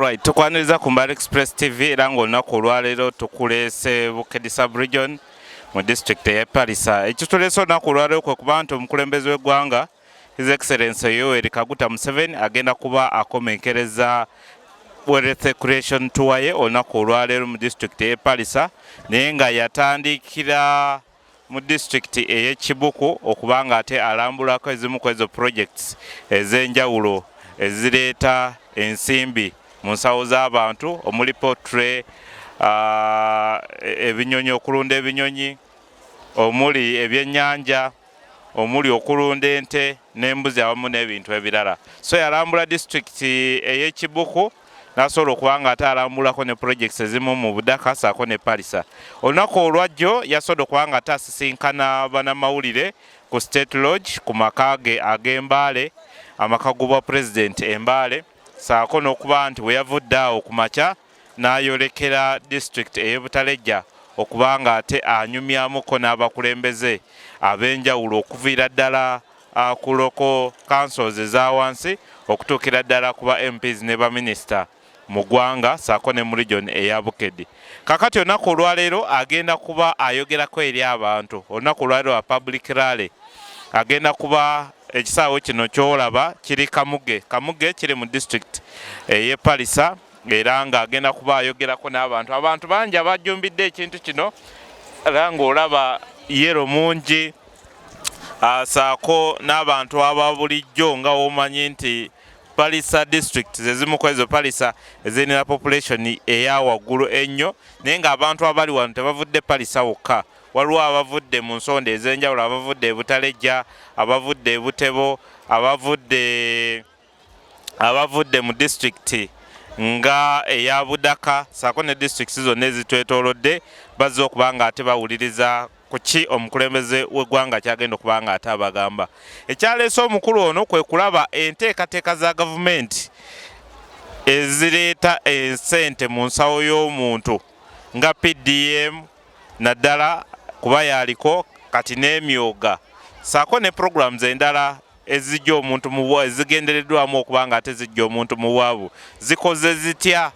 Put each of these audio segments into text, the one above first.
Alright, tukwaniriza ku Mbale Express TV era ng'olunaku olwaleero tukuleese Bukedi sub-region mu district ya Palisa. Ekituleese olunaku olwaleero kwe kuba nti omukulembeze w'eggwanga His Excellency Yoweri Kaguta Museveni agenda kuba akomenkereza Wealth Creation Tour ye olunaku olwaleero mu district ya Palisa naye nga yatandikira mu district ey'Kibuku okuba nga ate alambulako ezimu ku ezo projects ez'enjawulo ezireeta ensimbi mu nsawo z'abantu omuli poultry, ebinyonyi, okulunda ebinyonyi, omuli ebyennyanja, omuli okulunda ente n'embuzi awamu n'ebintu ebirala. So yalambula district ey'Kibuku n'asobola okuba nga ate alambulako ne projects ezimu mu Budaka saako ne Palisa. Olunaku olwajjo yasobola okuba nga ate asisinkana bannamawulire ku State Lodge ku maka ge ag'Embaale, amaka g'obwa President Embaale, saako n'okuba nti bwe yavudde awo ku makya n'ayolekera district ey'Butalejja okuba nga ate anyumyamuko n'abakulembeze ab'enjawulo okuviira ddala ku local councils eza wansi okutuukira ddala ku ba MPs ne baminisita mu ggwanga saako ne mu region eya Bukedi. Kakati olunaku olwaleero agenda kuba ayogerako eri abantu. Olunaku olwaleero wa public rally agenda kuba ekisaawe kino kyolaba kiri Kamuge kiri mu district ey'e Palisa era nga agenda kuba ayogerako n'abantu. Abantu bangi abajjumbidde ekintu kino era ng'olaba yero mungi saako n'abantu aba bulijjo nga womanyi nti Palisa district zezimu ku ezo Palisa ezirina population eya waggulu ennyo naye ng'abantu abali wano tebavudde Palisa wokka. Waliwo abavudde mu nsonda ez'enjawulo, abavudde e Butalejja, abavudde e Butebo, abavudde mu district nga eya Budaka saako ne districts zonna ezitwetoolodde bazze okuba nga ate bawuliriza ku ki omukulembeze w'eggwanga kyagenda okuba nga ate abagamba. Ekyaleese omukulu ono kwe kulaba enteekateeka za gavumenti ezireeta ensente mu nsawo y'omuntu nga PDM naddala kuba yaliko kati n'emyoga saako ne programs endala ezijja omuntu mu bwavu ezigendereddwamu okuba nga ate zijja omuntu mu bwavu zikoze zitya.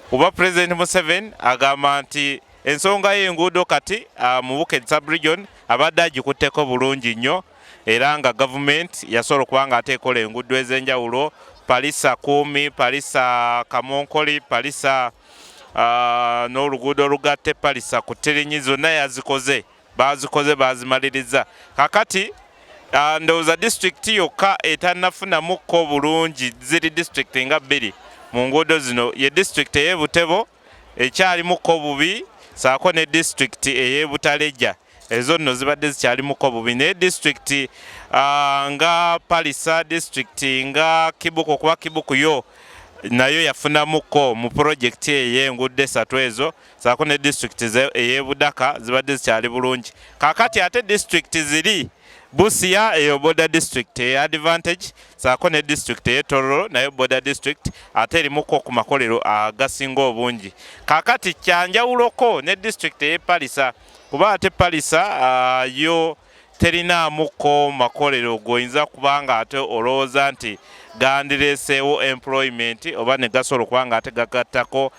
Kuba President Museveni agamba nti ensonga y'enguudo kati mu Bukedi sub-region abadde agikutteko bulungi nnyo era nga gavumenti yasobola okuba nga ate ekola enguudo ez'enjawulo Palisa Kuumi, Palisa Kamonkoli, Palisa n'oluguudo olugatte Palisa ku Tirinyi zonna yazikoze, bazimaliriza. Kakati ndowooza district yokka etannafunamukko bulungi ziri district nga bbiri mu nguudo zino ye district ey'e Butebo ekyalimuko bubi saako ne district ey'e Butalejja ezo nno zibadde zikyalimuko bubi naye district nga Palisa, district nga Kibuku kuba Kibuku yo nayo yafunamuko mu project ey'enguudo esatu ezo saako ne district ey'e Budaka zibadde zikyali bulungi. Kakati ate district ziri Busia eyo border district eya Advantage saako ne district ey'e Tororo nayo border district ate erimuko ku makolero agasinga obungi. Kakati kyanjawuloko ne district ey'e Palisa kuba ate Palisa yo terinaamuko makolero goyinza kubanga ate olowooza nti gandireeseewo employment oba ne gasobola okuba nga ate gagattako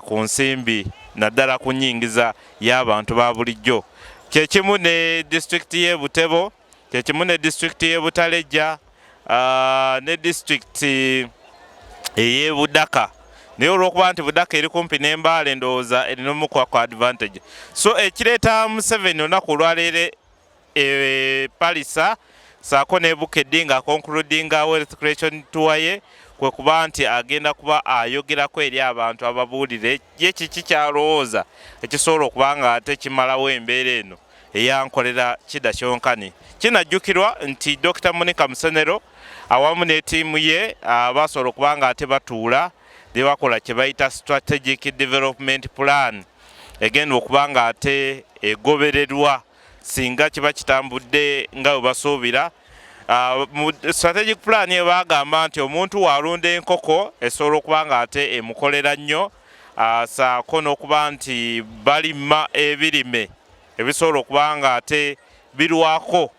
ku nsimbi naddala ku nnyingiza y'abantu ba bulijjo. Kyekimu ne district y'e Butebo, kyekimu ne district y'e Butalejja ne district ey'e Budaka naye olw'okuba nti Budaka eri kumpi n'Embaale ndowooza erina omukuwa ku Advantage. So ekireeta Museveni olunaku olwaleero Palisa saako ne Bukedi nga concludinga Wealth Creation Tour ye kwe kuba nti agenda kuba ayogerako eri abantu ababuulire ye kiki kyalowooza ekisobola okuba nga ate kimalawo embeera eno eyankolera Kida Kyonkani. Kinajjukirwa nti Dr. Monica Musenero awamu ne ttiimu ye basobola okuba nga ate batuula ne bakola kye bayita Strategic Development Plan egenda okuba nga ate egobererwa singa kiba kitambudde nga bwe basuubira. Mu strategic plan ye bagamba nti omuntu waalunda enkoko esobola okuba nga ate emukolera nnyo saako n'okuba nti balima ebirime ebisobola okuba nga ate birwako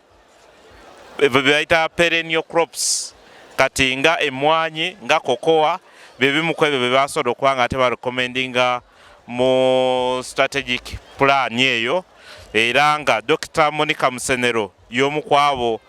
bye bayita perennial crops kati nga emmwanyi nga kokoa bibimu ku ebyo bye basobola okuba nga ate barecommendinga mu strategic plan eyo, era nga Dr. Monica Musenero y'omu ku abo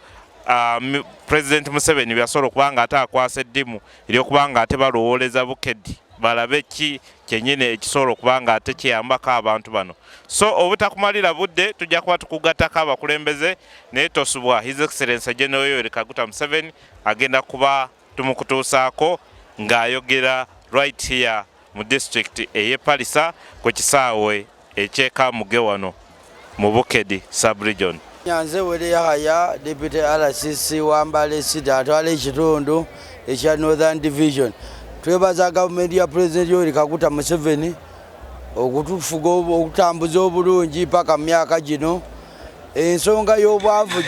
President Museveni byasobola okuba nga ate akwasa eddimu ery'okuba nga ate balowooleza Bukedi balabe ki kyennyini ekisobola okuba nga ate kiyambako abantu bano. So obutakumalira budde tujja kuba tukugattako abakulembeze naye tosubwa His Excellency General Yoweri Kaguta Museveni agenda kuba tumukutuusaako ng'ayogera right here mu district ey'e Palisa ku kisaawe eky'Ekamuge wano mu Bukedi sub-region. Nyanze wele Yahaya, Deputy RCC Wambale City, atwala ekitundu ekya Northern Division. Twebaza gavumenti ya President Yoweri Kaguta Museveni okutufuga okutambuza obulungi paka myaka gino. Ensonga y'obwavu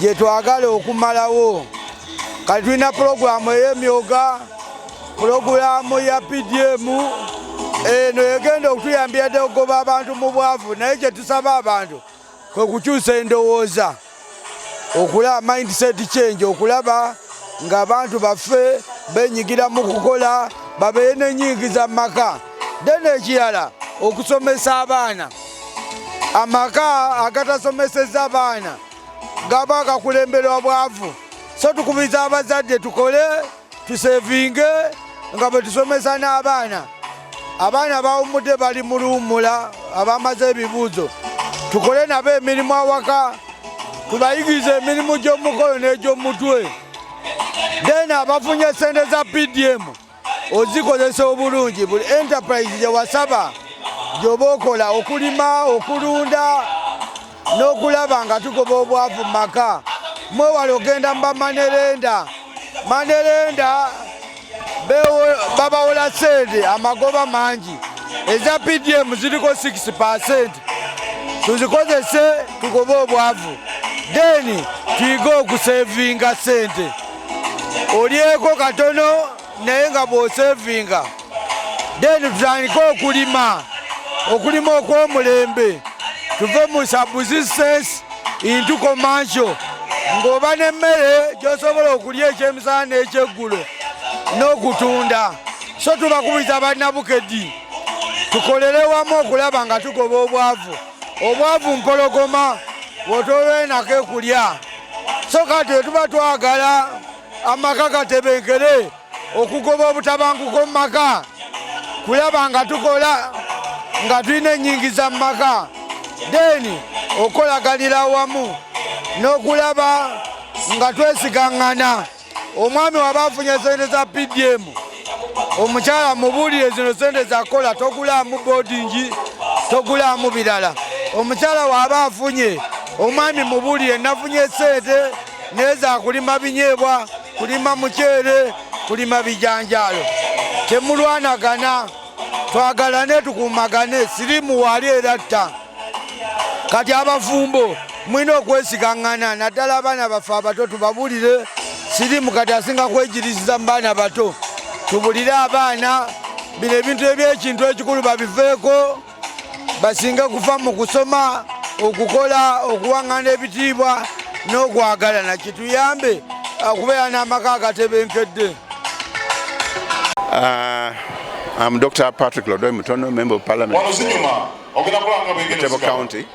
gye twagala okumalawo. Kati tulina pulogulaamu ey'emyoga, pulogulaamu ya PDM eno egenda okutuyambira ddala okugoba abantu mu bwavu, naye kye tusaba abantu kwe kukyusa endowooza, okulaba mindset change, okulaba ng'abantu baffe benyigira mu kukola babeere n'ennyingiza mu maka. Then ekirala okusomesa abaana, amaka agatasomeseza abaana gaba gakulemberwa bwavu. So tukubiriza abazadde tukole tusevinge nga bwe tusomesa n'abaana. Abaana bawumudde bali mu luwummula abamaze ebibuuzo, tukole nabo emirimu awaka, tubayigirize emirimu gy'omukolo n'egy'omutwe. Then abafunye sente za PDM ozikozesa obulungi. Buli enterprise gye wasaba gy'oba okola, okulima, okulunda n'okulaba nga tugoba obwavu mu maka. Mwewale ogenda mu bamanerenda, manerenda babawola sente amagoba mangi, eza PDM ziriko 6%. Tuzikozese tugobe obwavu, then tuyige okusevinga sente. Olyeko katono naye nga bw'osevinga, then tutandike okulima okw'omulembe, tuve mu subsistence into commercial, ng'oba n'emmere gy'osobola okulya ekyemisana n'ekyeggulo n'okutunda. So tubakubiriza banna Bukedi tukolere wamu okulaba nga tugoba obwavu. Obwavu mpologoma bw'otolwenako ekulya. So kati tuba twagala amaka gatebenkere okugoba obutabanguko mu maka, kulaba nga tukola nga tulina ennyingiza mu maka, then okolaganira wamu n'okulaba nga twesigaŋŋana. Omwami waba afunye sente za PDM, omukyala mubuulire zino sente zakola, togulaamu boardingi, togulaamu birala. Omukyala waba afunye, omwami mubuulire nafunye sente neza kulima binyeebwa, kulima muceere, kulima bijanjaalo. Temulwanagana, twagalane tukumagane, sirimu wali eratta. Kati abafumbo mwina okwesigaŋŋana, naddala abaana baffe abato tubabuulire sirimu kati asinga kwejirisiza mu baana bato. Tubulire abaana bino ebintu eby'ekintu ekikulu babiveeko, basinga kufa mu kusoma, okukola, okuwaŋŋana ebitiibwa n'okwagalana, kituyambe okubeera n'amaka agatebenkedde. I'm Dr. Patrick Lodoi Mutono, Member of Parliament for Table County.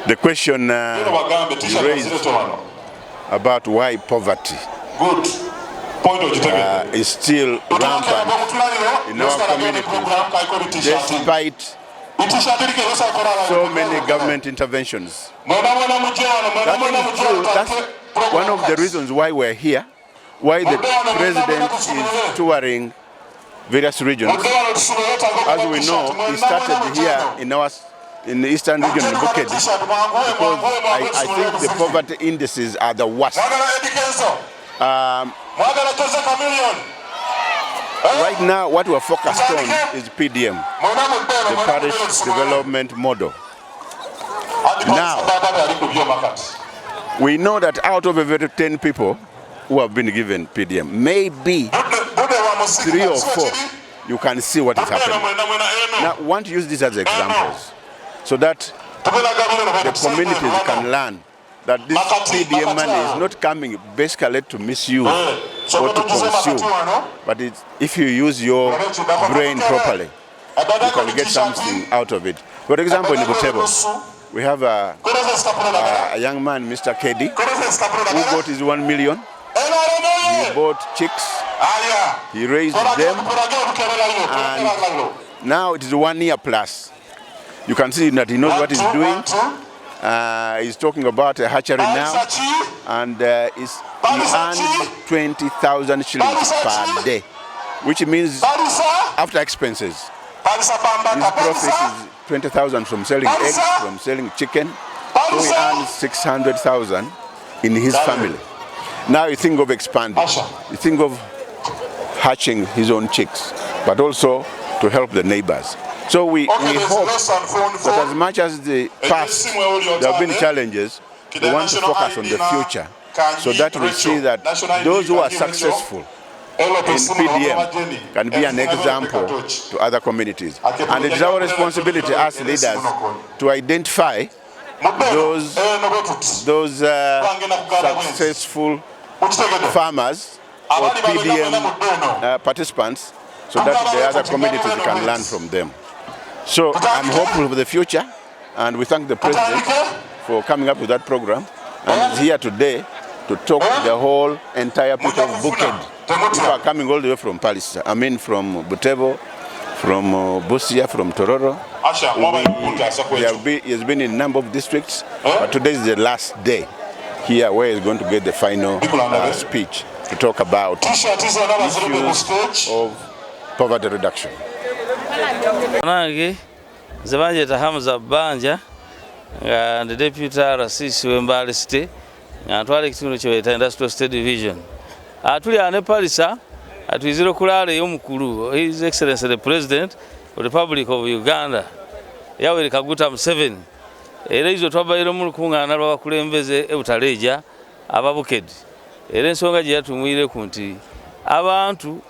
The question you raised about why poverty is still rampant in our community despite so many government interventions. That is true. That's one of the reasons why we're here, why the president is touring various regions. As we know, he started here in the eastern region in Bukedi, because I think the poverty indices are the worst. Right now, what we're focused on is PDM, the Parish Development Model. Now, we know that out of every 10 people who have been given PDM, maybe 3 or 4, you can see what is happening. Now, I want to use this as examples so that the communities can learn that this PDM money is not coming basically to misuse or to consume, but if you use your brain properly, you can get something out of it. For example, in Bukedi, we have a young man, Mr. Kedi, who got his 1 million. He bought chicks, he raised them, and now it is 1 year plus. You can see that he knows what he's doing. He's talking about a hatchery now, and he earns 20,000 shillings per day, which means after expenses. His profit is 20,000 from selling eggs, from selling chicken. So he earns 600,000 in his family. Now you think of expanding. You think of hatching his own chicks, but also to help the neighbors. So we hope that as much as the past there have been challenges, we want to focus on the future, so that we see that those who are successful in PDM can be an example to other communities. And it is our responsibility as leaders to identify those successful farmers or PDM participants, so that the other communities can learn from them. So I'm hopeful for the future, and we thank the President for coming up with that program, and he's here today to talk to the whole entire people of Bukedi. People are coming all the way from Paris, I mean from Butevo, from Busia, from Tororo. He has been in a number of districts, but today is the last day here where he's going to get the final speech to talk about issues of poverty reduction. Zabanje Tahamza Banja, the Deputy RCC Wembali State, and Twalik Tunucho Industrial State Division. Atuli Anepalisa, at Wiziro Kulare Yomukuru, His Excellency the President of the Republic of Uganda, Yahweh Kaguta Museveni. Ereizo twaba Mukunga Nalwa Kulembeze Eutaleja, Ababukedi. Erensonga Jatumire Kunti, Abantu.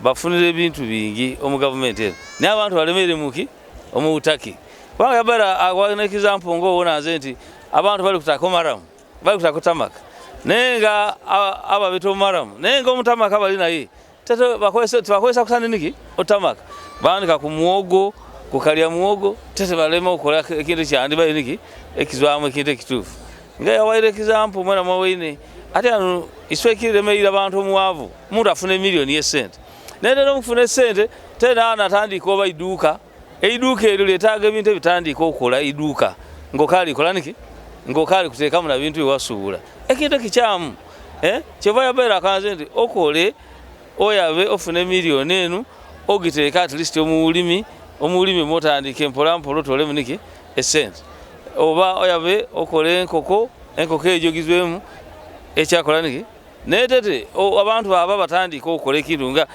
Bafunire ebintu bingi omu government eno ne abantu balemere muki omu utaki kwa yabara agwa example ngo wona nti abantu bali kutaka maramu bali kutaka tamaka nenga aba beto maramu nenga omutamaka bali naye tete bakwesa kusana niki otamaka bandika ku muogo kukalya muogo tete balema okola ekintu kyandi bali niki ekizwamu ekintu ekitufu nga yawaire example mwana mwaine ate anu iswekire meira abantu omuwavu muntu afune milioni yesente nende nomufune sente tena anatandika oba iduka eiduka eryo letaaga ebintu ebitandika okola iduka ngokali kola niki ngokali kuteekamu na bintu ewasuula ekintu kikyamu kyeva yabeera akanze nti okole oyabe ofune milioni enu ogiteeka at least omulimi motandika empola mpola tolemu niki esente oba oyabe okole enkoko ejo gizwemu ekyakola niki netete abantu baba batandika okola ekintu nga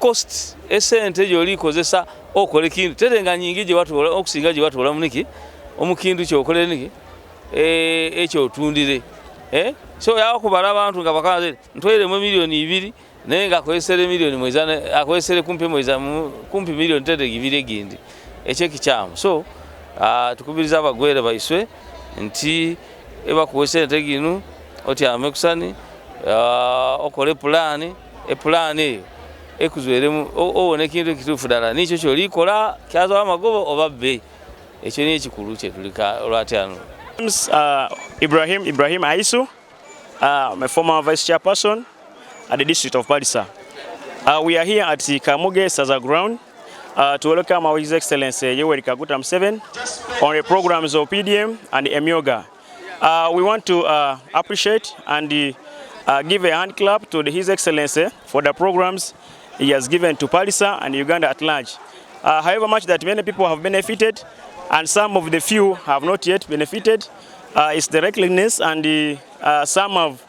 cost esente joli kozesa okola ekintu tete nga nyingi gye watu okusinga gye watu olamu niki omukintu kyokole niki ekyo otundire so yawo kubala abantu nga bakaze ntwere mu milioni 2 nenga akwesere milioni mwezana akwesere kumpi milioni tete gibire gindi ekyo kikyamu so tukubiriza abagwere baiswe nti eba kuwesere teginu oti amekusani okole plani eyo ekuzweremu owone kintu kitufu dala nicho kyolikola kyazo amagobo obabbe ekyo niye kikulu kye tulika olwatyano. Ibrahim Aisu, I'm a former vice chairperson at the district of Palisa. We are here at the Kamuge Saza ground to welcome our His Excellency Yoweri Kaguta Museveni on the programs of PDM and Emyoga. We want to appreciate and give a hand clap to His Excellency for the programs he has given to Palisa and Uganda at large. However much that many people have benefited and some of the few have not yet benefited, it's the recklessness and some have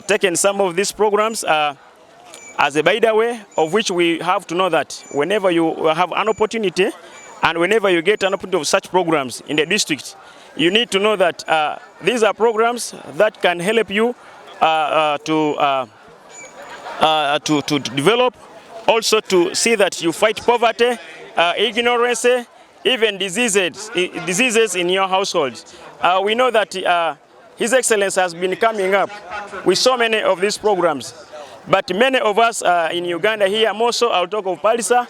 taken some of these programs as a by the way, of which we have to know that whenever you have an opportunity and whenever you get an opportunity of such programs in the district, you need to know that these are programs that can help you to develop, also to see that you fight poverty, ignorance, even diseases in your household. We know that His Excellency has been coming up with so many of these programs. But many of us in Uganda here, more so I'll talk of Palisa,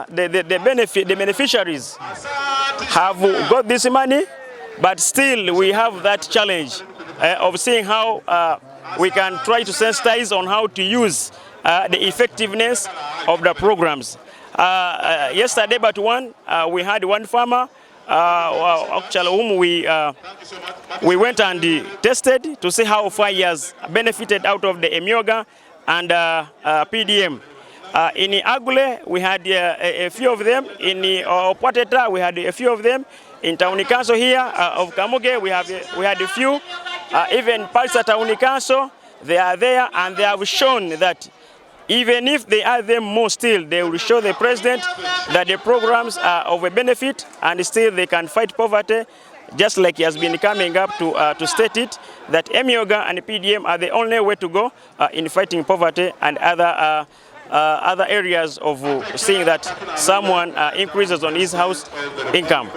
the beneficiaries have got this money, but still we have that challenge of seeing how we can try to sensitize on how to use the effectiveness of the programs. Yesterday, but we had one farmer, actually whom we went and tested to see how far he has benefited out of the Emyoga and PDM. In Agule, we had a few of them. In Opateta, we had a few of them. In Town Council here of Kamuge, we had a few. Even Palisa Town Council, they are there, and they have shown that even if they add them more still, they will show the president that the programs are of a benefit and still they can fight poverty, just like he has been coming up to state it, that Emyoga and PDM are the only way to go in fighting poverty and other areas of seeing that someone increases on his house income.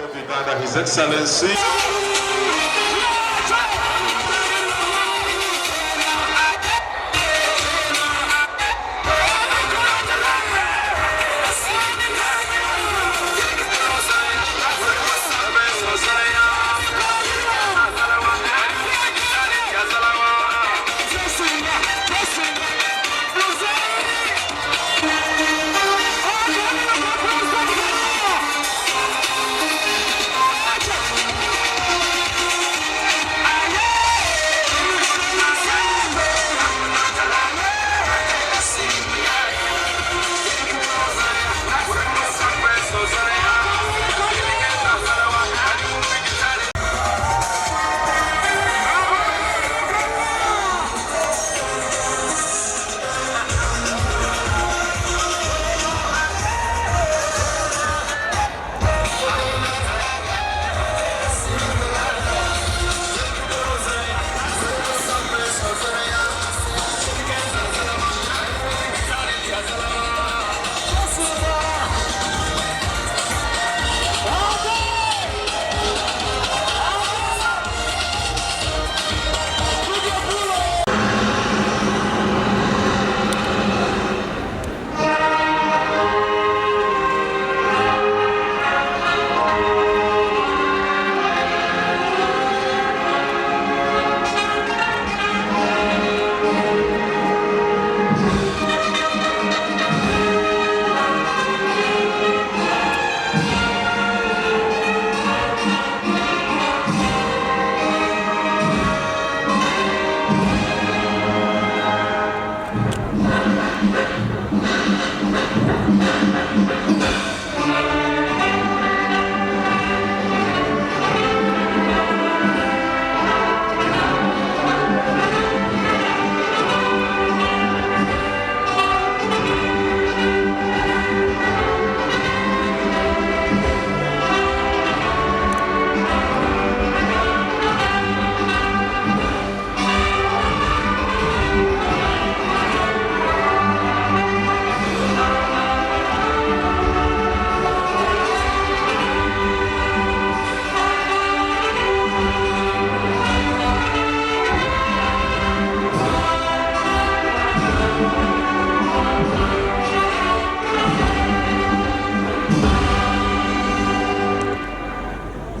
His Excellency.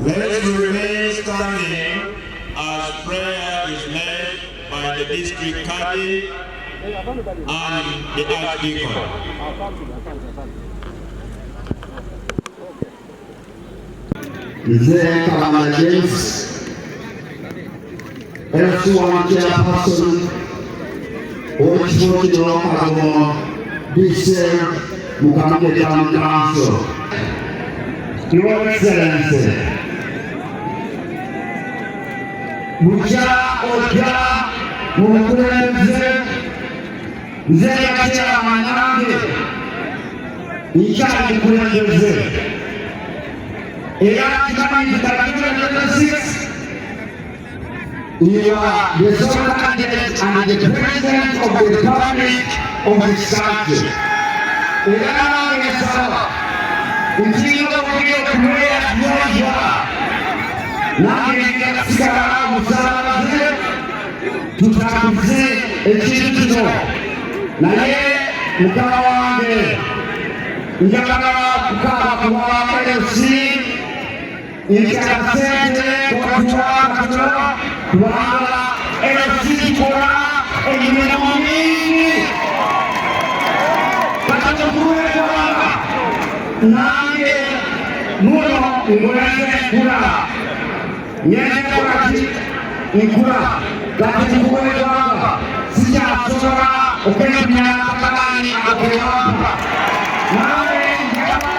Let's remain standing as prayer is led by the district Kadi and the Archdeacon. Mzee Kalama James, F1 Chairperson, Ochifuti Lokagamo, DC, Mukamuke Town Council. Your Excellency, Bucha Oja, Mukurenze, Mzee Kachia Manange, Ichari Kurenze. You are the sole candidate and the president of the Republic of this country. nange ngesigala musalabaze tutambuze ekintu kino naye mukama wange njagala kukaaba kuba LC nkyakasente kwatuwakatula kubanga LC kola emirimu mingi katamukuwekwanga nange muno nguleze kula nyene kati nkula kati nkuwekwanga sikyasobola okwemya akabani akewampa nawe njagala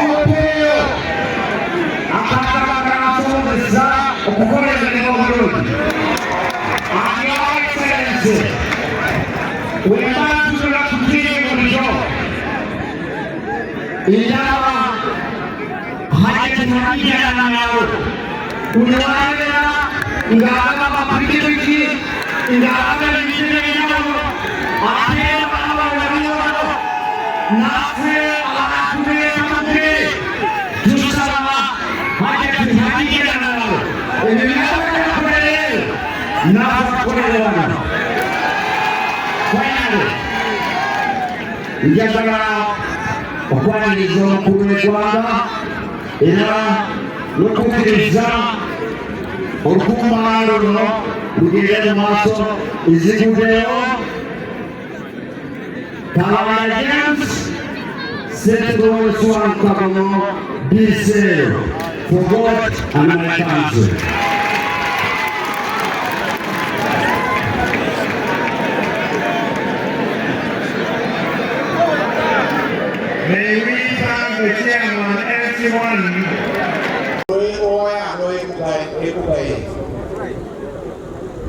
opeyo akatagakanasobozesa okukola emirimu omulungi ani excellency wematulula kutiri bulijo indaba hajetuhajirana nawo unewaebera ng'ababa bapikipiki ng'ababa ebitebe byabo ate baba wabiyobalo naffe abantu beetuge tusaba hajetuhajirana nawo ebyo byabayakolere nabakolere wano finally njagala okwaniriza omukulu w'eggwanga era n'okukkiriza olukuŋŋaana luno lugende mu maaso eziguddeyo Kalawanda James Ssetogoloswan Kabono be saved for God and my country. May we thank the chairman, MC1.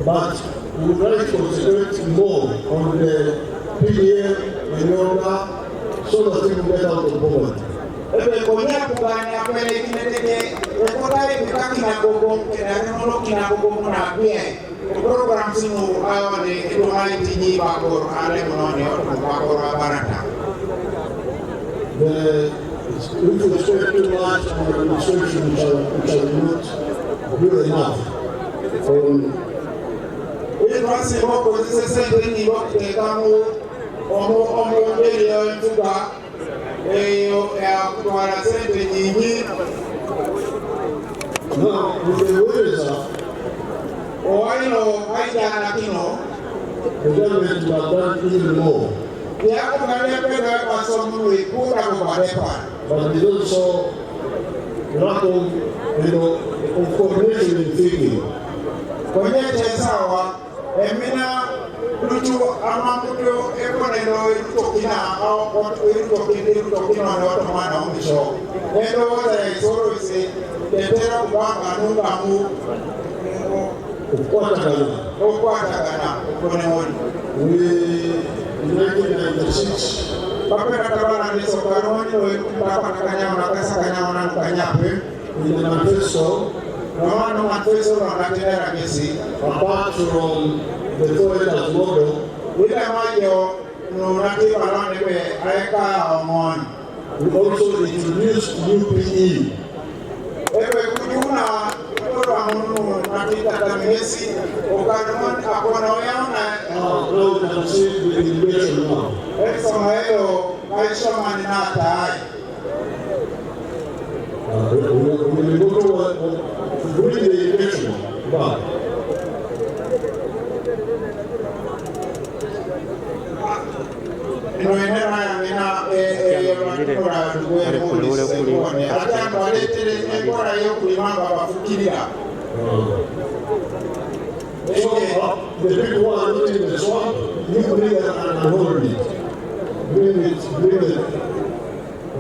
But we would like to concentrate more on the PDM and yoga so that we can get out of poverty. If we expect too much on the administration, which I will not do enough. Now, with the words the government will have done even more. But there's also lack of coordination in thinking. In 1996, in the manifesto, apart from the foreigners model, we also introduced new PE. The immigration now. Bring the immigration back. So the people who are not in the swamp, you bring it and hold it. Bring it,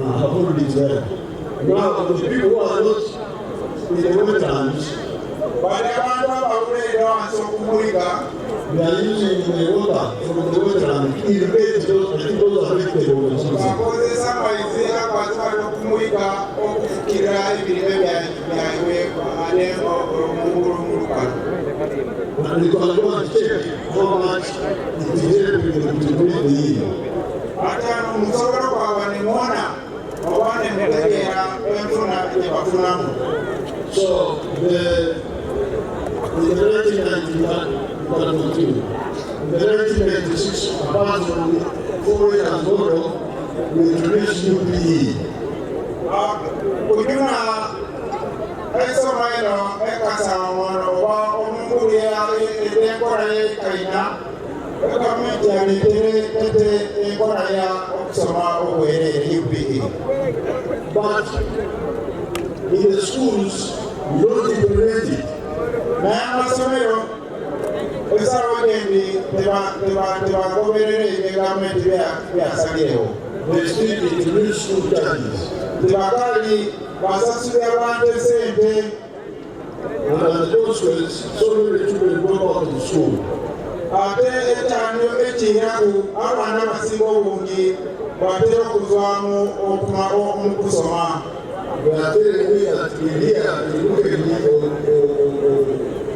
hold it there. Now the people who are not in the wetlands, they are using the water from the wetland to irrigate those, I think those are affected or something. And you can go and check how much it is helping them to bring the yield. So in the 1991, in the 1996, apart from the 4 years model, we introduced UPE. But in the schools, we don't implement it. They still introduce school charges. And as a consequence, so many children drop out of school. They are telling me that in here, in Bukedi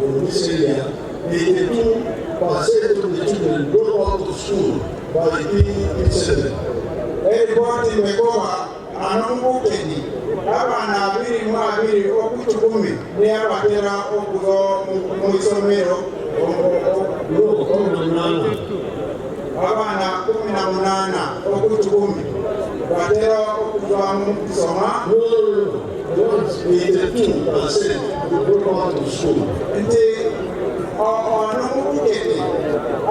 or this area, 82% of the children drop out of school by being incident. Everybody may go and Bukedi. Abana abiri mu abiri okutukumi ne abatera okuzo mu isomero abana 18 okutukumi batera okuzo mu kusoma nti ono Bukedi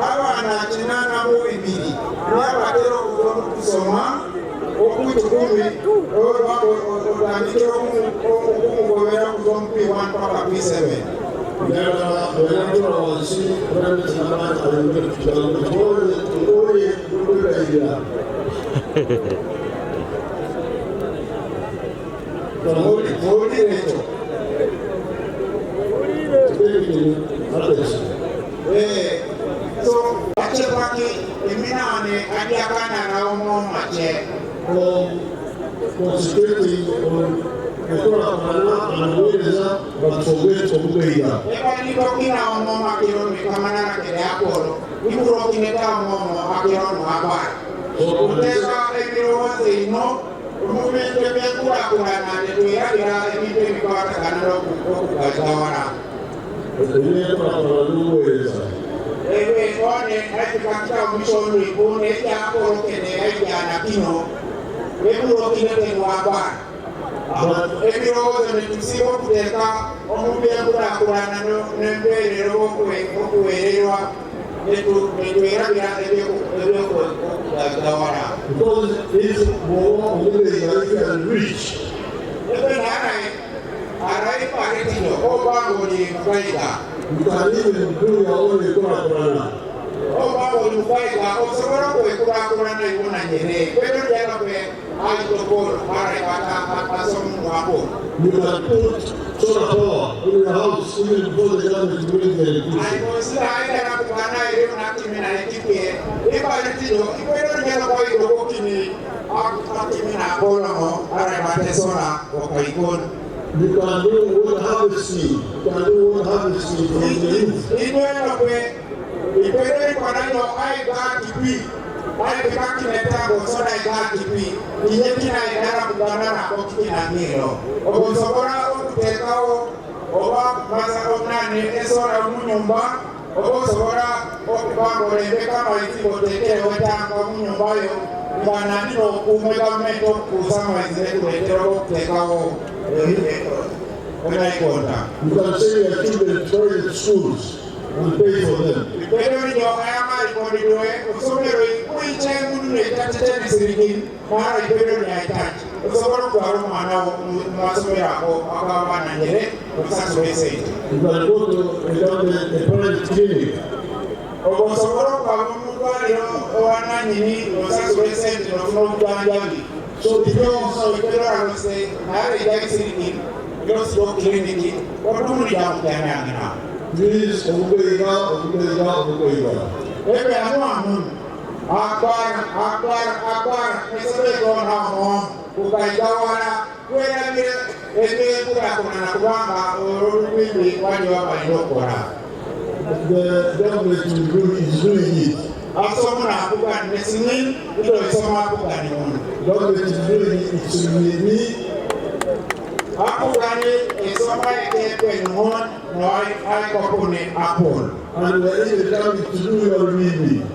abana 82 ne abatera okuzo mu kusoma okutukumi otandikira okumugobera kuva mu P1 paka P7. So achepaki eminane adiakana raomo mache concentrating on the Torah and Weza, but forget to obey that. Because it's more rich. You can even do your own Quran. You can put solar power in your house even before the government is doing the You can do what harvesting. You can do what harvesting from the youth. You can send your children to private schools and pay for them. You can go to a private clinic. So the parents say, please obey God. The government is doing it. Government is doing it. It's And we're even coming to do your reading.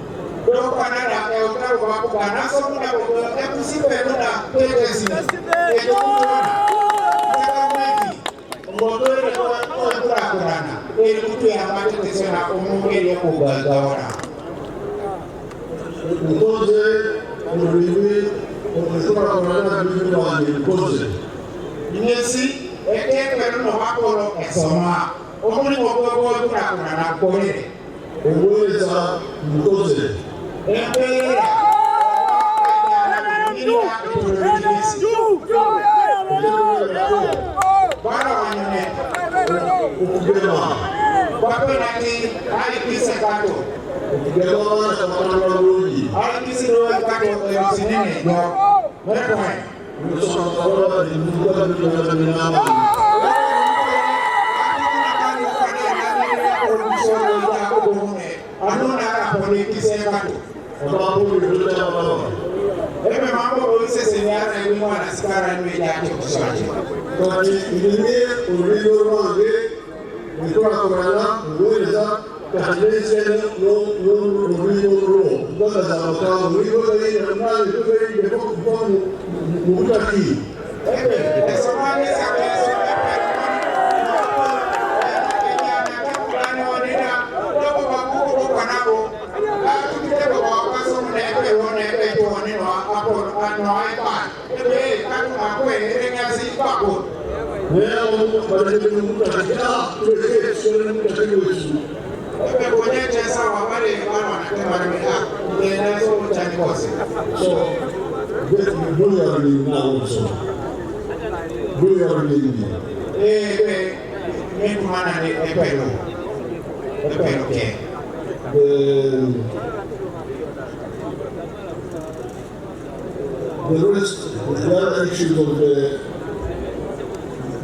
The rest, the other issues of the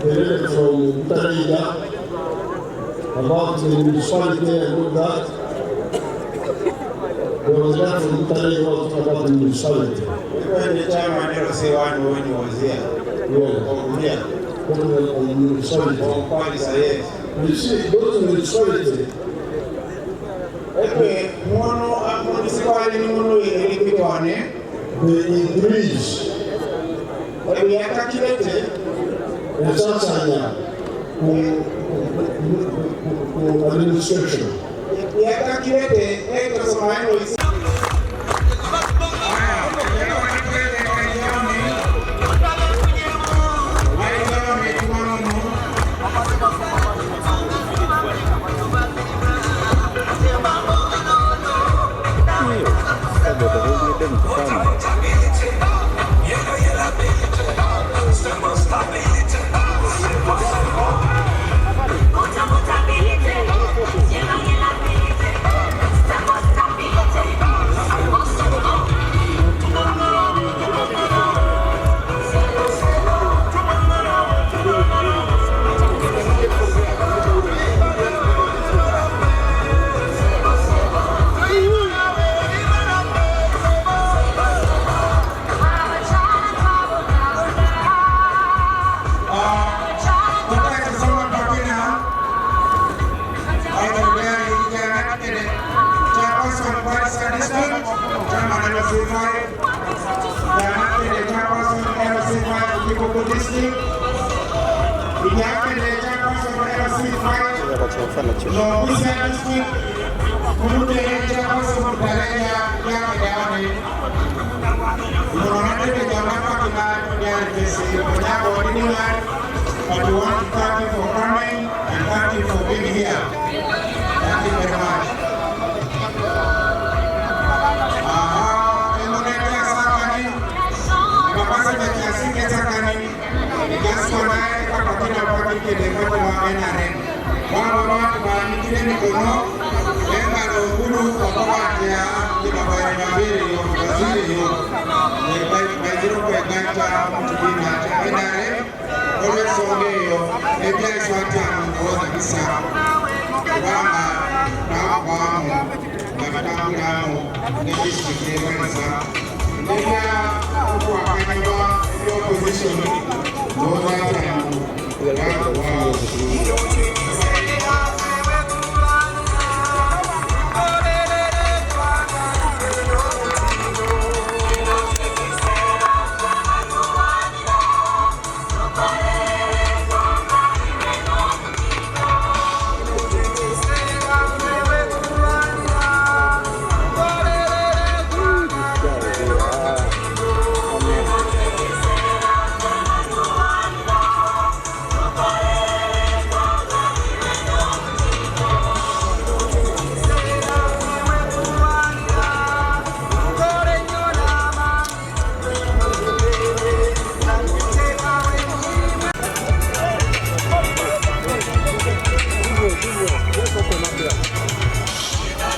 letter from Bukedi about the municipality and all that. There was that from Bukedi about the municipality. The chairman never say one when he was here. Yeah. Oh, yeah. On the municipality. Oh, quite yes. You see, those municipality. Okay, mono municipality mono elected They increase. We are calculated. And Tanzania administration. We are calculated. But we want to thank you for coming and thank you for being here. Thank you very much. Opposition,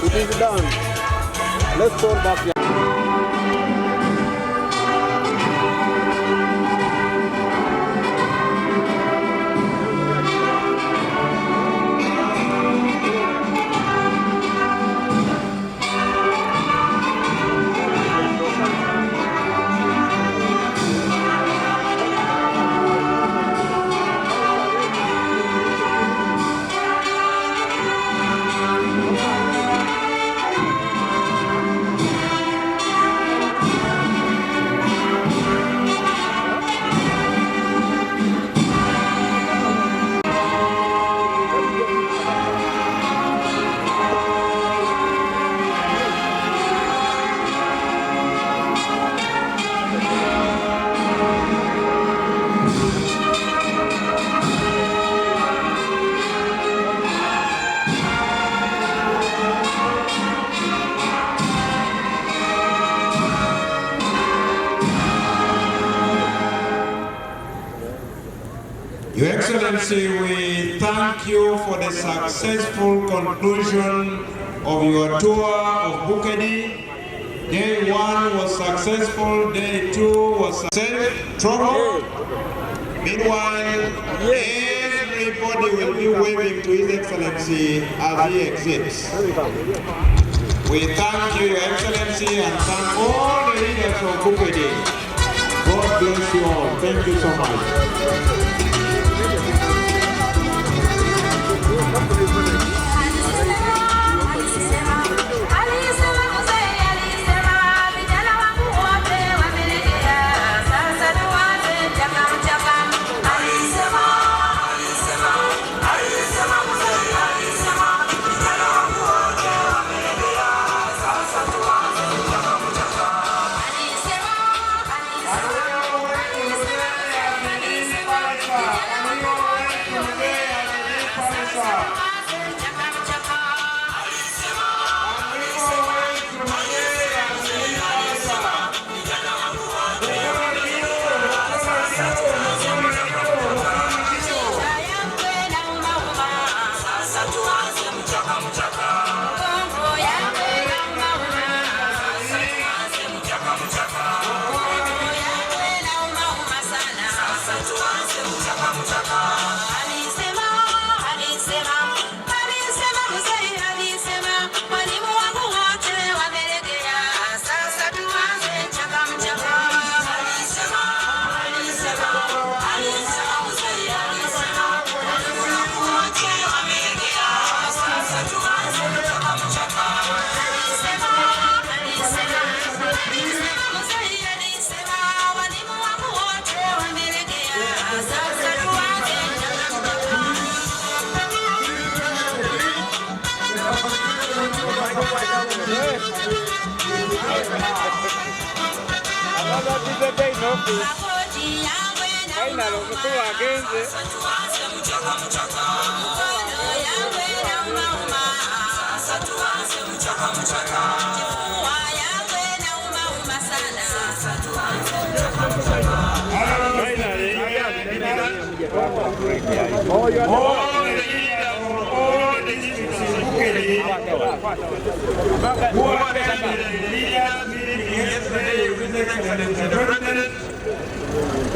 It is done. Let's fall back. Your Excellency, we thank you for the successful conclusion of your tour of Bukedi. Day 1 was successful, day 2 was successful. Meanwhile, everybody will be waving to His Excellency as he exits. We thank you, Your Excellency, and thank all the leaders of Bukedi. God bless you all. Thank you so much.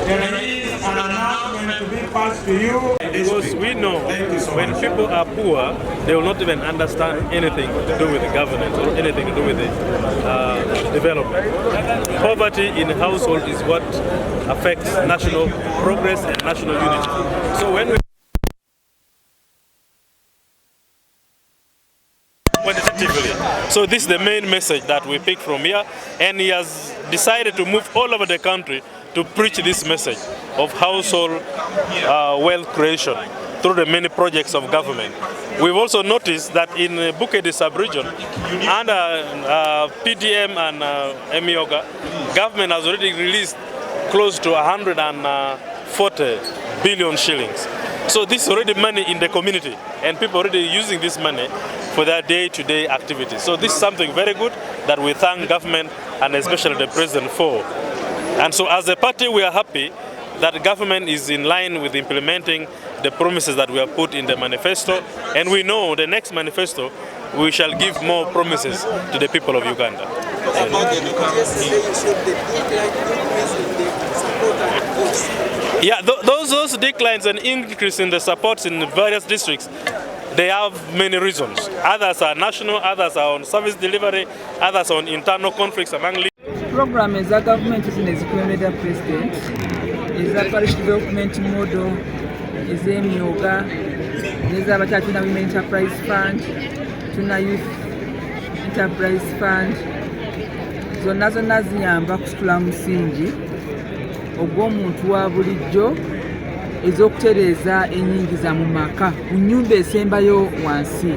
There is an announcement to be passed to you. Because we know when people are poor, they will not even understand anything to do with the government or anything to do with the development. Poverty in household is what affects national progress and national unity. So when we quantitatively. So this is the main message that we pick from here, and he has decided to move all over the country to preach this message of household wealth creation through the many projects of government. We've also noticed that in Bukedi sub-region, under PDM and Emioga, government has already released close to 140 billion shillings. So this is already money in the community, and people already using this money for their day-to-day activities. So this is something very good that we thank government and especially the president for. And so as a party, we are happy that the government is in line with implementing the promises that we have put in the manifesto. And we know the next manifesto we shall give more promises to the people of Uganda. Yeah, those declines and increase in the supports in various districts, they have many reasons. Others are national, others are on service delivery, others on internal conflicts among leaders. Program is a government is in the president, is a parish development model, is a yoga, is a Batachina Women Enterprise Fund, Tuna Youth Enterprise Fund, zonna zonna ziyamba kusitula musingi ogw'omuntu wa bulijjo ez'okutereeza ennyingiza mu maka ku nnyumba esembayo wansi.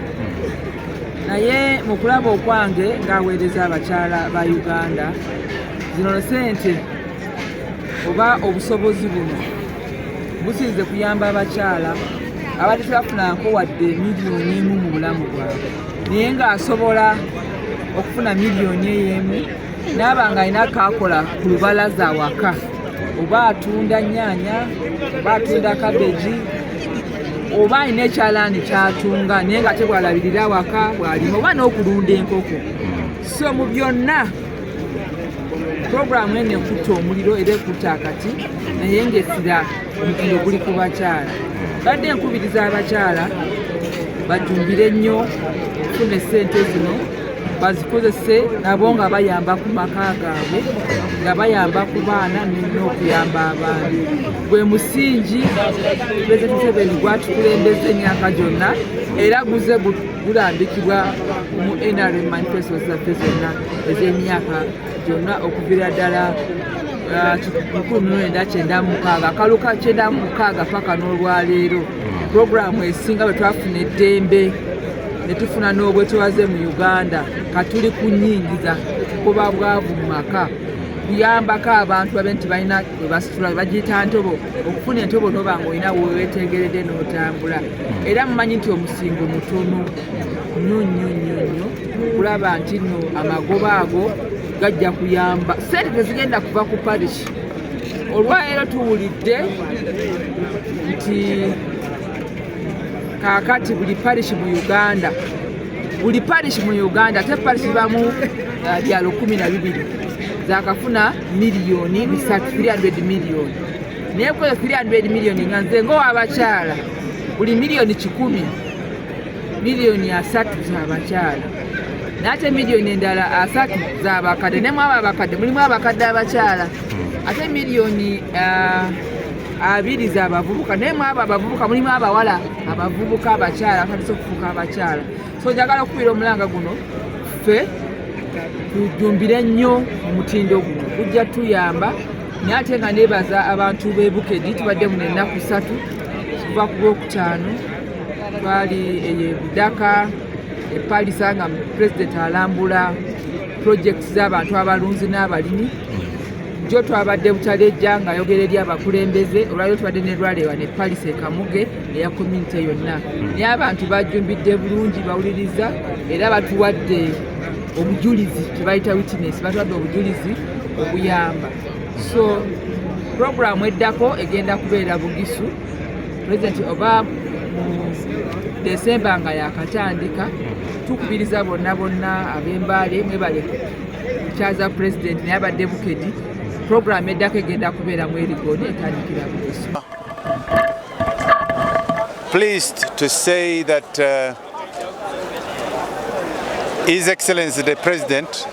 Naye mu kulaba okwange ng'aweereza abakyala ba Uganda, zino ssente oba obusobozi buno businze kuyamba abakyala abadde tebafunanko wadde miliyoni emu mu bulamu bwabwe, naye ng'asobola okufuna miliyoni ey'emu n'aba ng'alina kaakola ku lubalaza awaka, oba atunda nnyaanya, oba atunda kabeji, oba alina ekyalaani ky'atunga naye nga tebwalabirira awaka bw'alima, oba n'okulunda enkoko. So mu byonna puroguramu eno ekutta omuliro era ekutta akati, naye ng'essira omutindo guli ku bakyala. Badde enkubiriza abakyala bajumbire nnyo okufuna essente zino, bazikozese nabo nga bayamba ku maka gaabwe, nga bayamba ku baana n'okuyamba abaana. Gwe musingi Pulezidenti Museveni gwatukulembeza emyaka gyonna era guze gulambikibwa mu NRM manifesto zaffe zonna ez'emyaka gyonna okuviira ddala 1996 akalu ka 96 paka n'olwaleero. Puroguramu esinga bwe twafuna eddembe ne tufuna n'obwetwaze mu Uganda, katuli ku nnyingiza kuba bwavu mu maka, kuyambako abantu babe nti balina webasitula bagiyita ntobo, okufuna entobo noba ng'olina weweetegeredde n'otambula. Era mumanyi nti omusingo mutono nnyo nnyo nnyo nnyo kulaba nti nno amagoba ago gajja kuyamba. Ssente tezigenda kuva ku parish. Olwaleero tuwulidde nti kaakati buli parish mu Uganda, ate parish bamu byalo 12 zakafuna miliyoni 300 miliyoni. Naye kwa 300 miliyoni nga nze ng'owabakyala buli miliyoni 10 miliyoni 3 z'abakyala, n'ate miliyoni endala 3 z'abakadde. Ne mwaba abakadde mulimu abakadde abakyala, ate miliyoni 2 z'abavubuka, naye mwaba abavubuka mulimu abawala abavubuka abakyala abatandise okufuuka abakyala. So njagala okubiira omulanga guno ffe tujumbire nnyo omutindo guno, gujja tuyamba. Naye ate nga neebaza abantu b'e Bukedi, tubadde mu ennaku 3 kuva ku Lwokutaano, twali e Budaka e Palisa nga Pulezidenti alambula projekiti z'abantu abalunzi n'abalimi. Jo twabadde Butalejja ng'ayogera eri abakulembeze, olwaliro tubadde ne Lwalewa ne Palisa e Kamuge eya community yonna. Naye abantu bajumbidde bulungi, bawuliriza era batuwadde obujulizi, tebayita witness, batuwadde obujulizi obuyamba. So puroguramu eddako egenda kubeera Bugisu. Pulezidenti oba mu Desemba nga yakatandika, tukubiriza bonna bonna ab'Embale mwebale kyaza Pulezidenti naye abadde Bukedi. Puroguramu eddako egenda kubeera mu Erigoni etandikira Bugisu. Pleased to say that His Excellency the President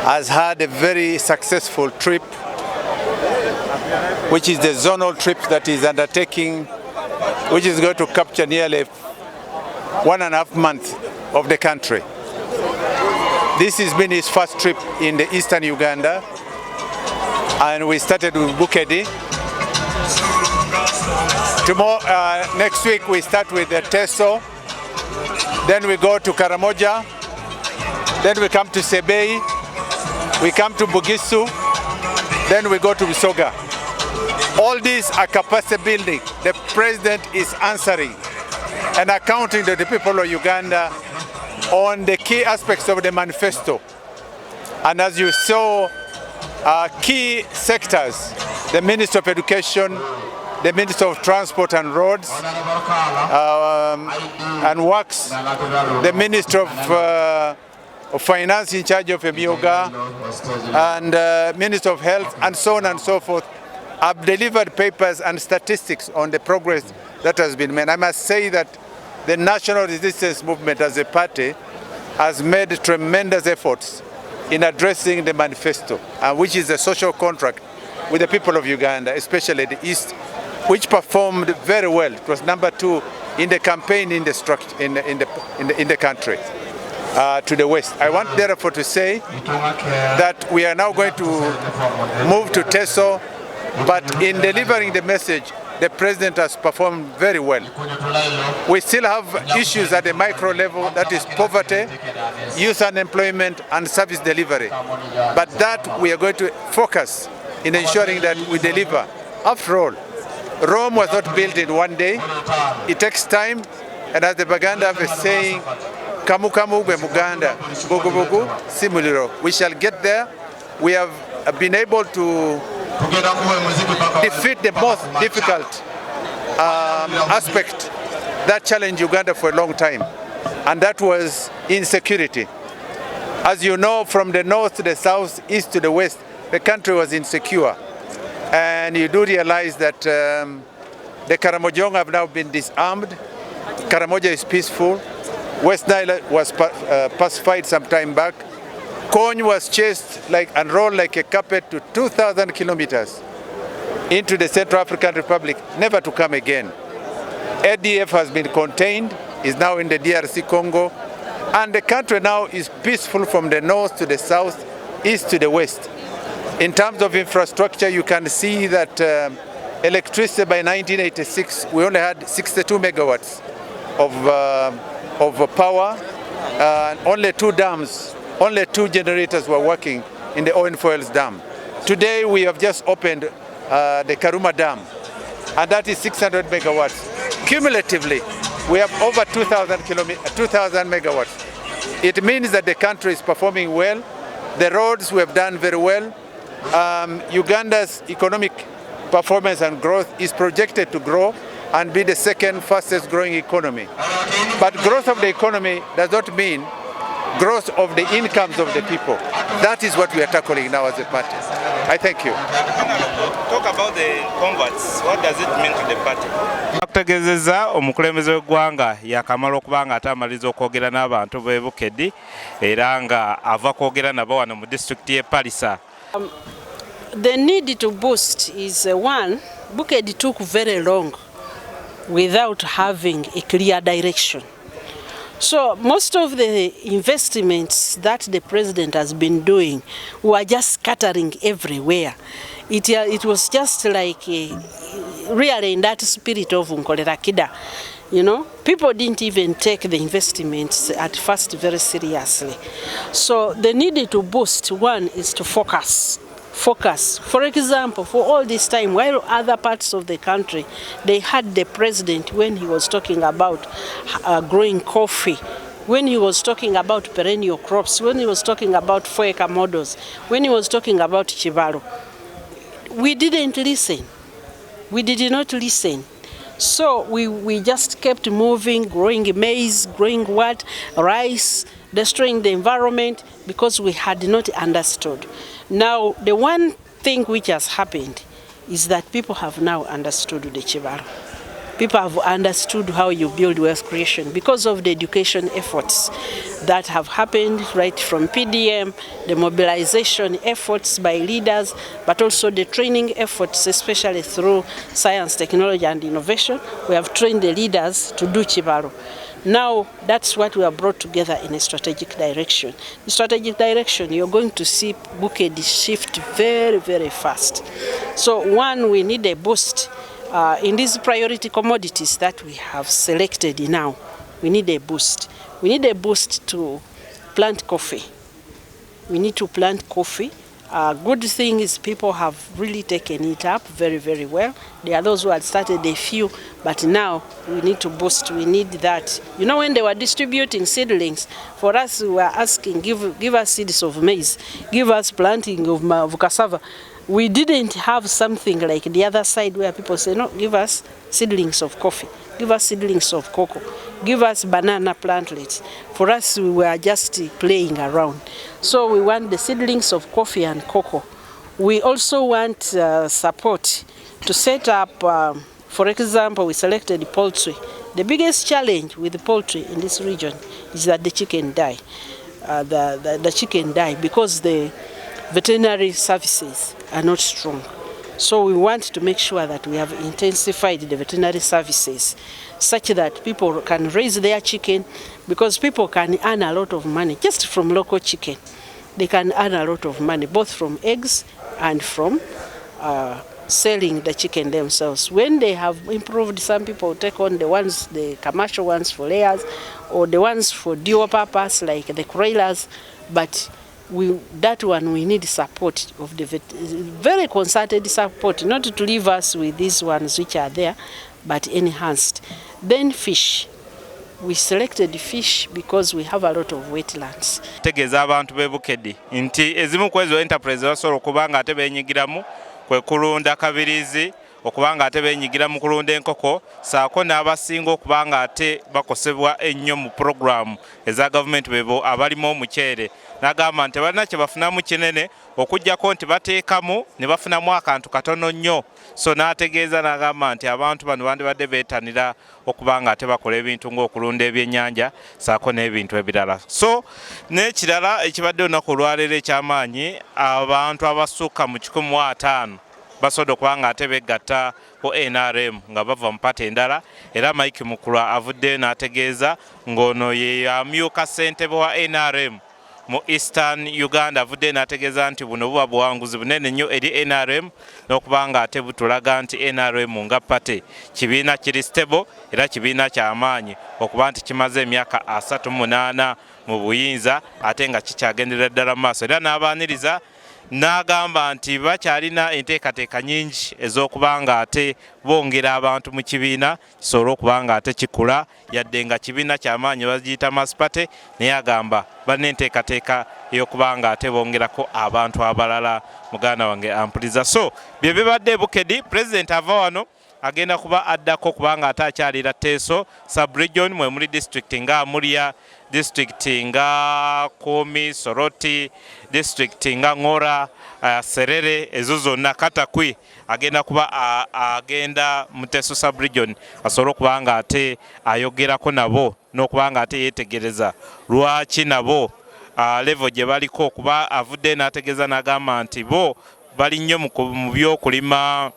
has had a very successful trip, which is the zonal trip that he's undertaking, which is going to capture nearly 1.5 months of the country. This has been his first trip in the eastern Uganda, and we started with Bukedi. Next week we start with the Teso, then we go to Karamoja, then we come to Sebei, we come to Bugisu, then we go to Bisoga. All these are capacity building. The President is answering and accounting to the people of Uganda on the key aspects of the manifesto. And as you saw, key sectors, the Minister of Education, the Minister of Transport and Roads and Works, the Minister of Finance in charge of Emyoga, and Minister of Health, and so on and so forth, have delivered papers and statistics on the progress that has been made. I must say that the National Resistance Movement as a party has made tremendous efforts in addressing the manifesto, which is a social contract with the people of Uganda, especially the East, which performed very well. It was number 2 in the campaign in the country. To the West. I want therefore to say that we are now going to move to Teso, but in delivering the message, the President has performed very well. We still have issues at the micro level, that is poverty, youth unemployment, and service delivery. But that we are going to focus in ensuring that we deliver. After all, Rome was not built in one day. It takes time, and as the Baganda have a saying, Kamu kamu be Muganda, bugu bugu simuliro. We shall get there. We have been able to defeat the most difficult aspect that challenged Uganda for a long time, and that was insecurity. As you know, from the north to the south, east to the west, the country was insecure. And you do realize that the Karamojong have now been disarmed. Karamoja is peaceful. West Nile was pacified some time back. Kony was chased and rolled like a carpet to 2,000 kilometers into the Central African Republic, never to come again. ADF has been contained, is now in the DRC Congo, and the country now is peaceful from the north to the south, east to the west. In terms of infrastructure, you can see that electricity by 1986, we only had 62 megawatts of power, and only 2 dams, only 2 generators were working in the Owen Foils Dam. Today we have just opened the Karuma Dam, and that is 600 megawatts. Cumulatively, we have over 2,000 megawatts. It means that the country is performing well. The roads we have done very well. Uganda's economic performance and growth is projected to grow and be the second fastest growing economy. But growth of the economy does not mean growth of the incomes of the people. That is what we are tackling now as a party. I thank you. Talk about the converts. What does it mean to the party? Okutegeezezza omukulembeze w'eggwanga yakamala okuba nga atamaliza okwogera n'abantu b'e Bukedi era nga ava kwogera nabo wano mu disitulikiti y'e Palisa. The need to boost is one, Bukedi took very long without having a clear direction. So most of the investments that the president has been doing were just scattering everywhere. It was just like really in that spirit of Nkolera Kida. You know, people didn't even take the investments at first very seriously. So the need to boost, one is to focus. For example, for all this time, while other parts of the country, they had the president when he was talking about growing coffee, when he was talking about perennial crops, when he was talking about 4-acre models, when he was talking about Chibalo. We didn't listen. We did not listen. So we just kept moving, growing maize, growing rice, destroying the environment because we had not understood. Now, the one thing which has happened is that people have now understood the Chibaro. People have understood how you build wealth creation because of the education efforts that have happened right from PDM, the mobilization efforts by leaders, but also the training efforts, especially through science, technology, and innovation. We have trained the leaders to do Chibaro. Now, that's what we have brought together in a strategic direction. The strategic direction, you're going to see Bukedi shift very, very fast. So one, we need a boost in these priority commodities that we have selected now. We need a boost. We need a boost to plant coffee. We need to plant coffee. Good thing is people have really taken it up very, very well. There are those who had started a few, but now we need to boost. We need that. You know, when they were distributing seedlings, for us we were asking, give us seeds of maize, give us planting of cassava. We didn't have something like the other side where people say, no, give us seedlings of coffee, give us seedlings of cocoa, give us banana plantlets. For us, we were just playing around. So we want the seedlings of coffee and cocoa. We also want support to set up, for example, we selected poultry. The biggest challenge with the poultry in this region is that the chicken die. The chicken die because the veterinary services are not strong. So we want to make sure that we have intensified the veterinary services such that people can raise their chicken, because people can earn a lot of money just from local chicken. They can earn a lot of money both from eggs and from selling the chicken themselves. When they have improved, some people take on the commercial ones for layers, or the ones for dual purpose like the broilers, but that one we need support of the very concerted support, not to leave us with these ones which are there, but enhanced. Then fish. We selected fish because we have a lot of wetlands. Tegeza abantu be Bukedi nti ezimu kwezo enterprise basobola okubanga ate benyigiramu kwe kulunda kabirizi, okubanga ate benyigira mu kulunda enkoko, saako n'abasinga okubanga ate bakosebwa ennyo mu program eza government bebo abalimu omuceere. N'agamba nti balina kye bafunamu kinene okujjako nti bateekamu ne bafunamu akantu katono nnyo. So n'ategeeza n'agamba nti abantu bano bandibadde beetanira okubanga ate bakola ebintu ng'okulunda ebyennyanja saako n'ebintu ebirala. So n'ekirala ekibadde olunaku olwaleero eky'amaanyi, abantu abasukka mu 150 basobola okubanga ate begatta ku NRM nga bava mu pati endala, era Mike Mukulwa avuddeyo n'ategeeza ng'ono ye amyuka ssentebe wa NRM mu Eastern Uganda, avuddeyo n'ategeeza nti buno buba buwanguzi bunene nnyo eri NRM, n'okubanga ate butulaga nti NRM nga pate kibiina kiri stable era kibiina ky'amaanyi okuba nti kimaze emyaka 38 mu buyinza ate nga kikyagendera ddala mu maaso. Era n'abaaniriza n'agamba nti bakyalina enteekateeka nyingi ez'okubanga ate bongera abantu mu kibiina kisobola okubanga ate kikula, yadde nga kibiina ky'amaanyi bagiyita masipate, naye agamba balina enteekateeka ey'okubanga ate bongerako abantu abalala. Muganda wange ampuliza. So bye bibadde Bukedi. President ava wano agenda kuba addako kubanga ate akyalira Teso sub-region mwe muri district nga Amuriya, district nga Komi, Soroti, district nga Ngora, Serere, ezo zonna Katakwi. Agenda kuba agenda mu Teso sub-region asobola okubanga ate ayogerako nabo n'okubanga ate yeetegereza lwaki nabo level gye baliko, kuba avudde n'ategeeza n'agamba nti bo bali nnyo mu by'okulima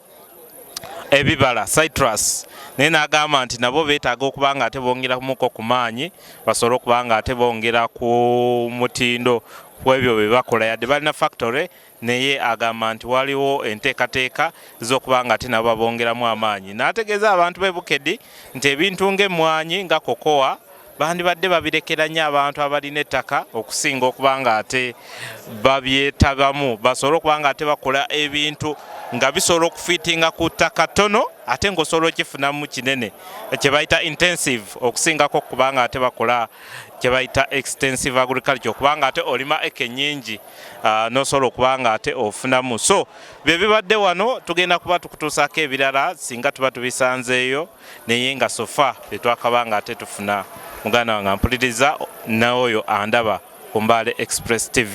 ebibala citrus, naye n'agamba nti nabo beetaaga okubanga ate bongeramuko ku maanyi basobole okubanga ate bongera ku mutindo kwebyo bye bakola, yadde balina factory, naye agamba nti waliwo enteekateeka z'okubanga ate nabo babongeramu amaanyi. N'ategeeza abantu b'e Bukedi nti ebintu ng'emmwanyi nga kokoa bandibadde babirekera nnyo abantu abalina ettaka okusinga okubanga ate babyetabamu, basobole okubanga ate bakola ebintu nga bisobola okufiitinga ku ttaka ttono ate ng'osobola okifunamu kinene, kye bayita intensive okusingako okubanga ate bakola kye bayita extensive agriculture, okubanga ate olima eke nnyingi n'osobola okubanga ate ofunamu. So bye bibadde wano, tugenda kuba tukutuusaako ebirala singa tuba tubisanzeeyo, naye nga sofa tetwakabanga ate tufuna. Muganda wange ampuliriza n'oyo andaba ku Mbale Express TV.